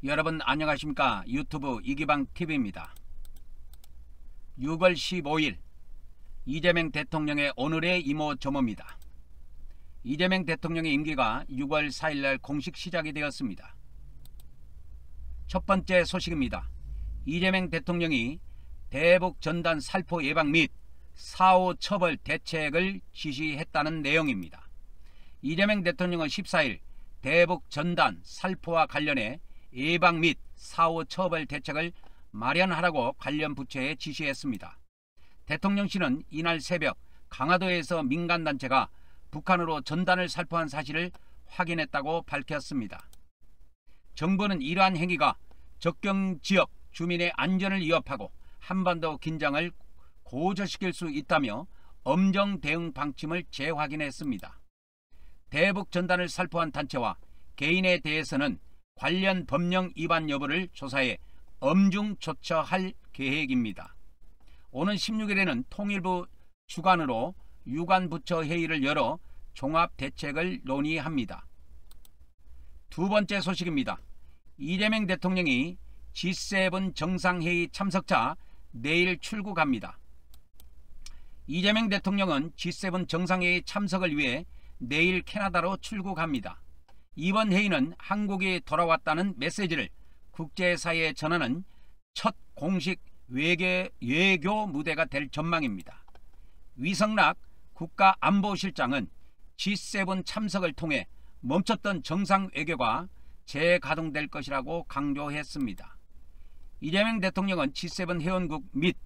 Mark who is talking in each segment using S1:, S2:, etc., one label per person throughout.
S1: 여러분 안녕하십니까? 유튜브 이기방TV입니다. 6월 15일 이재명 대통령의 오늘의 이모저모입니다. 이재명 대통령의 임기가 6월 4일날 공식 시작이 되었습니다. 첫 번째 소식입니다. 이재명 대통령이 대북 전단 살포 예방 및 사후 처벌 대책을 지시했다는 내용입니다. 이재명 대통령은 14일 대북 전단 살포와 관련해 예방 및 사후 처벌 대책을 마련하라고 관련 부처에 지시했습니다. 대통령실은 이날 새벽 강화도에서 민간단체가 북한으로 전단을 살포한 사실을 확인했다고 밝혔습니다. 정부는 이러한 행위가 접경지역 주민의 안전을 위협하고 한반도 긴장을 고조시킬 수 있다며 엄정 대응 방침을 재확인했습니다. 대북 전단을 살포한 단체와 개인에 대해서는 관련 법령 위반 여부를 조사해 엄중 조처할 계획입니다. 오는 16일에는 통일부 주관으로 유관부처 회의를 열어 종합대책을 논의합니다. 두 번째 소식입니다. 이재명 대통령이 G7 정상회의 참석자 내일 출국합니다. 이재명 대통령은 G7 정상회의 참석을 위해 내일 캐나다로 출국합니다. 이번 회의는 한국이 돌아왔다는 메시지를 국제사회에 전하는 첫 공식 외교 무대가 될 전망입니다. 위성락 국가안보실장은 G7 참석을 통해 멈췄던 정상 외교가 재가동될 것이라고 강조했습니다. 이재명 대통령은 G7 회원국 및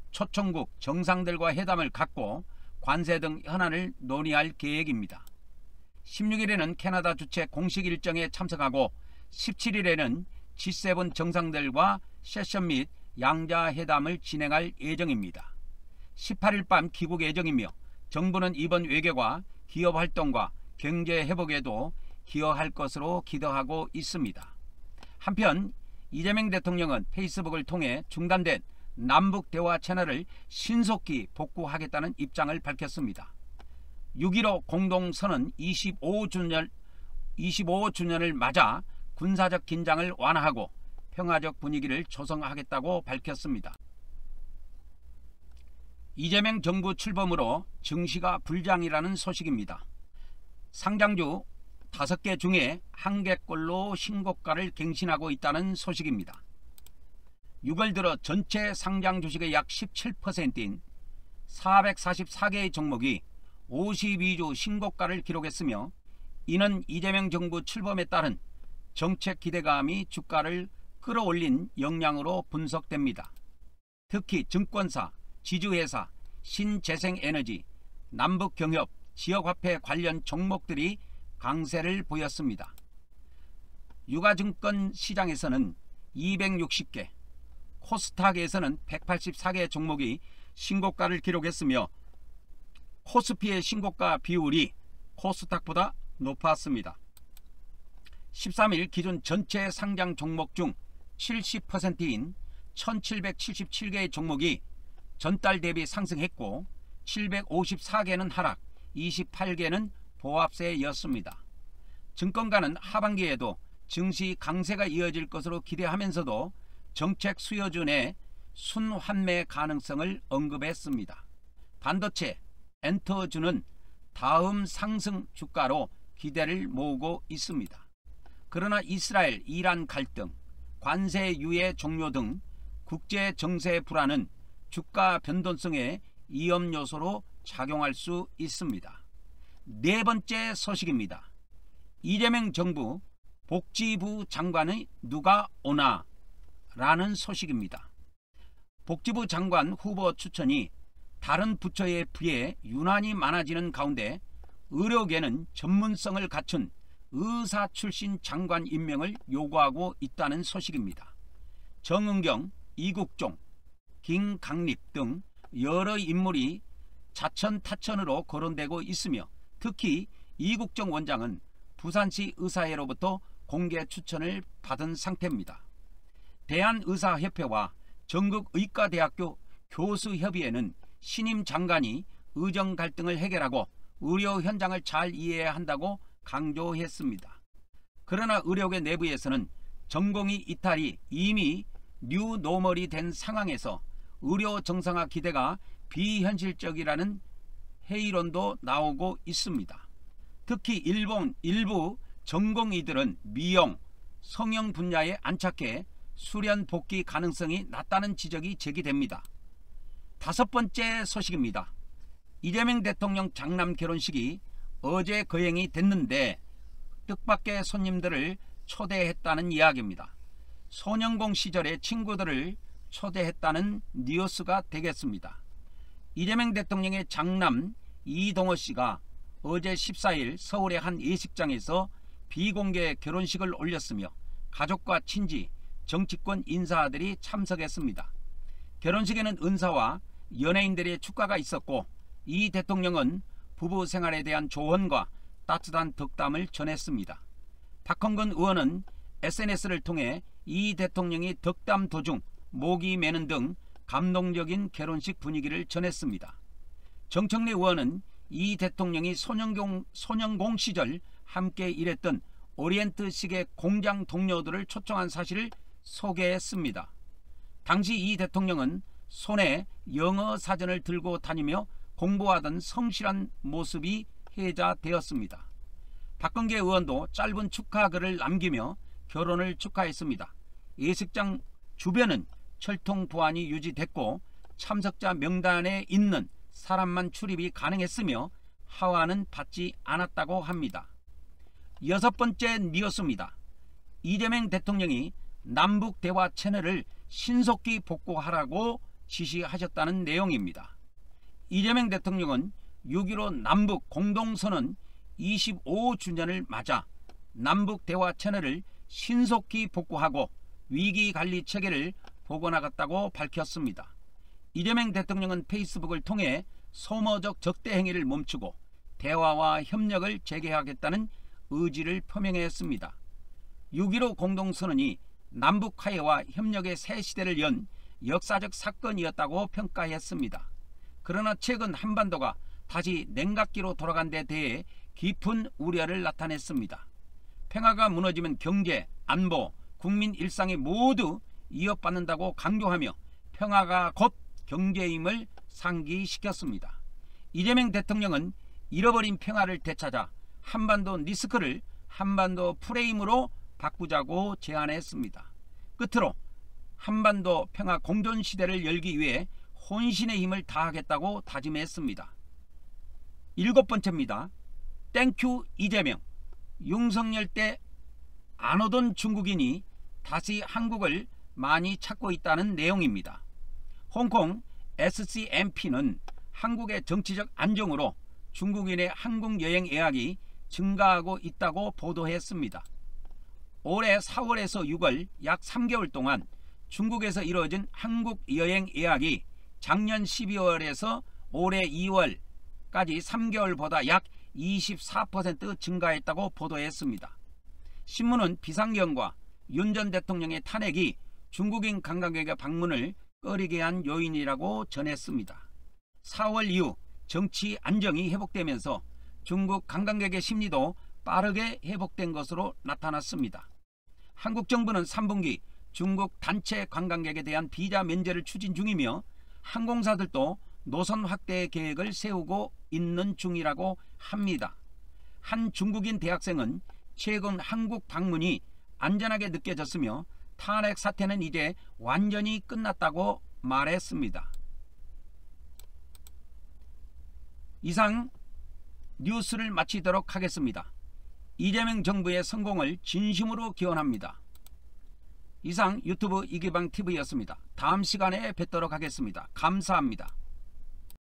S1: 초청국 정상들과 회담을 갖고 관세 등 현안을 논의할 계획입니다. 16일에는 캐나다 주최 공식 일정에 참석하고 17일에는 G7 정상들과 세션 및 양자회담을 진행할 예정입니다. 18일 밤 귀국 예정이며 정부는 이번 외교가 기업 활동과 경제 회복에도 기여할 것으로 기대하고 있습니다. 한편 이재명 대통령은 페이스북을 통해 중단된 남북 대화 채널을 신속히 복구하겠다는 입장을 밝혔습니다. 6.15 공동선언 25주년을 맞아 군사적 긴장을 완화하고 평화적 분위기를 조성하겠다고 밝혔습니다. 이재명 정부 출범으로 증시가 불장이라는 소식입니다. 상장주 5개 중에 1개꼴로 신고가를 갱신하고 있다는 소식입니다. 6월 들어 전체 상장 주식의 약 17%인 444개의 종목이 52주 신고가를 기록했으며 이는 이재명 정부 출범에 따른 정책 기대감이 주가를 끌어올린 영향으로 분석됩니다. 특히 증권사, 지주회사, 신재생에너지, 남북경협, 지역화폐 관련 종목들이 강세를 보였습니다. 유가증권 시장에서는 260개, 코스닥에서는 184개 종목이 신고가를 기록했으며 코스피의 신고가 비율이 코스닥보다 높았습니다. 13일 기준 전체 상장 종목 중 70%인 1777개의 종목이 전달 대비 상승했고 754개는 하락, 28개는 보합세였습니다. 증권가는 하반기에도 증시 강세가 이어질 것으로 기대하면서도 정책 수요주 내 순환매 가능성을 언급했습니다. 반도체, 엔터주는 다음 상승 주가로 기대를 모으고 있습니다. 그러나 이스라엘, 이란 갈등, 관세 유예 종료 등 국제 정세 불안은 주가 변동성의 위험 요소로 작용할 수 있습니다. 네 번째 소식입니다. 이재명 정부 복지부 장관의 누가 오나? 라는 소식입니다. 복지부 장관 후보 추천이 다른 부처에 비해 유난히 많아지는 가운데 의료계는 전문성을 갖춘 의사 출신 장관 임명을 요구하고 있다는 소식입니다. 정은경, 이국종, 김강립 등 여러 인물이 자천타천으로 거론되고 있으며 특히 이국종 원장은 부산시 의사회로부터 공개 추천을 받은 상태입니다. 대한의사협회와 전국의과대학교 교수협의회는 신임 장관이 의정 갈등을 해결하고 의료 현장을 잘 이해해야 한다고 강조했습니다. 그러나 의료계 내부에서는 전공의 이탈이 이미 뉴노멀이 된 상황에서 의료 정상화 기대가 비현실적이라는 회의론도 나오고 있습니다. 특히 일본 일부 전공의들은 미용, 성형 분야에 안착해 수련 복귀 가능성이 낮다는 지적이 제기됩니다. 다섯 번째 소식입니다. 이재명 대통령 장남 결혼식이 어제 거행이 됐는데 뜻밖의 손님들을 초대했다는 이야기입니다. 소년공 시절의 친구들을 초대했다는 뉴스가 되겠습니다. 이재명 대통령의 장남 이동호 씨가 어제 14일 서울의 한 예식장에서 비공개 결혼식을 올렸으며 가족과 친지, 정치권 인사들이 참석했습니다. 결혼식에는 은사와 연예인들의 축가가 있었고 이 대통령은 부부 생활에 대한 조언과 따뜻한 덕담을 전했습니다. 박홍근 의원은 SNS를 통해 이 대통령이 덕담 도중 목이 메는 등 감동적인 결혼식 분위기를 전했습니다. 정청래 의원은 이 대통령이 소년공 시절 함께 일했던 오리엔트 시계 공장 동료들을 초청한 사실을 소개했습니다. 당시 이 대통령은 손에 영어 사전을 들고 다니며 공부하던 성실한 모습이 회자되었습니다. 박근계 의원도 짧은 축하글을 남기며 결혼을 축하했습니다. 예식장 주변은 철통 보안이 유지됐고 참석자 명단에 있는 사람만 출입이 가능했으며 하와는 받지 않았다고 합니다. 여섯 번째 뉴스입니다. 이재명 대통령이 남북 대화 채널을 신속히 복구하라고 지시하셨다는 내용입니다. 이재명 대통령은 6.15 남북 공동선언 25주년을 맞아 남북 대화 채널을 신속히 복구하고 위기관리 체계를 복원하겠다고 밝혔습니다. 이재명 대통령은 페이스북을 통해 소모적 적대 행위를 멈추고 대화와 협력을 재개하겠다는 의지를 표명했습니다. 6.15 공동선언이 남북 화해와 협력의 새 시대를 연 역사적 사건이었다고 평가했습니다. 그러나 최근 한반도가 다시 냉각기로 돌아간 데 대해 깊은 우려를 나타냈습니다. 평화가 무너지면 경제, 안보, 국민 일상이 모두 위협받는다고 강조하며 평화가 곧 경제임을 상기시켰습니다. 이재명 대통령은 잃어버린 평화를 되찾아 한반도 리스크를 한반도 프레임으로 바꾸자고 제안했습니다. 끝으로 한반도 평화 공존 시대를 열기 위해 혼신의 힘을 다하겠다고 다짐했습니다. 일곱 번째입니다. 땡큐 이재명. 윤석열 때 안 오던 중국인이 다시 한국을 많이 찾고 있다는 내용입니다. 홍콩 SCMP는 한국의 정치적 안정으로 중국인의 한국 여행 예약이 증가하고 있다고 보도했습니다. 올해 4월에서 6월 약 3개월 동안 중국에서 이루어진 한국 여행 예약이 작년 12월에서 올해 2월까지 3개월보다 약 24% 증가했다고 보도했습니다. 신문은 비상경과 윤 전 대통령의 탄핵이 중국인 관광객의 방문을 꺼리게 한 요인이라고 전했습니다. 4월 이후 정치 안정이 회복되면서 중국 관광객의 심리도 빠르게 회복된 것으로 나타났습니다. 한국 정부는 3분기 중국 단체 관광객에 대한 비자 면제를 추진 중이며 항공사들도 노선 확대 계획을 세우고 있는 중이라고 합니다. 한 중국인 대학생은 최근 한국 방문이 안전하게 느껴졌으며 탄핵 사태는 이제 완전히 끝났다고 말했습니다. 이상 뉴스를 마치도록 하겠습니다. 이재명 정부의 성공을 진심으로 기원합니다. 이상 유튜브 이기방TV였습니다. 다음 시간에 뵙도록 하겠습니다. 감사합니다.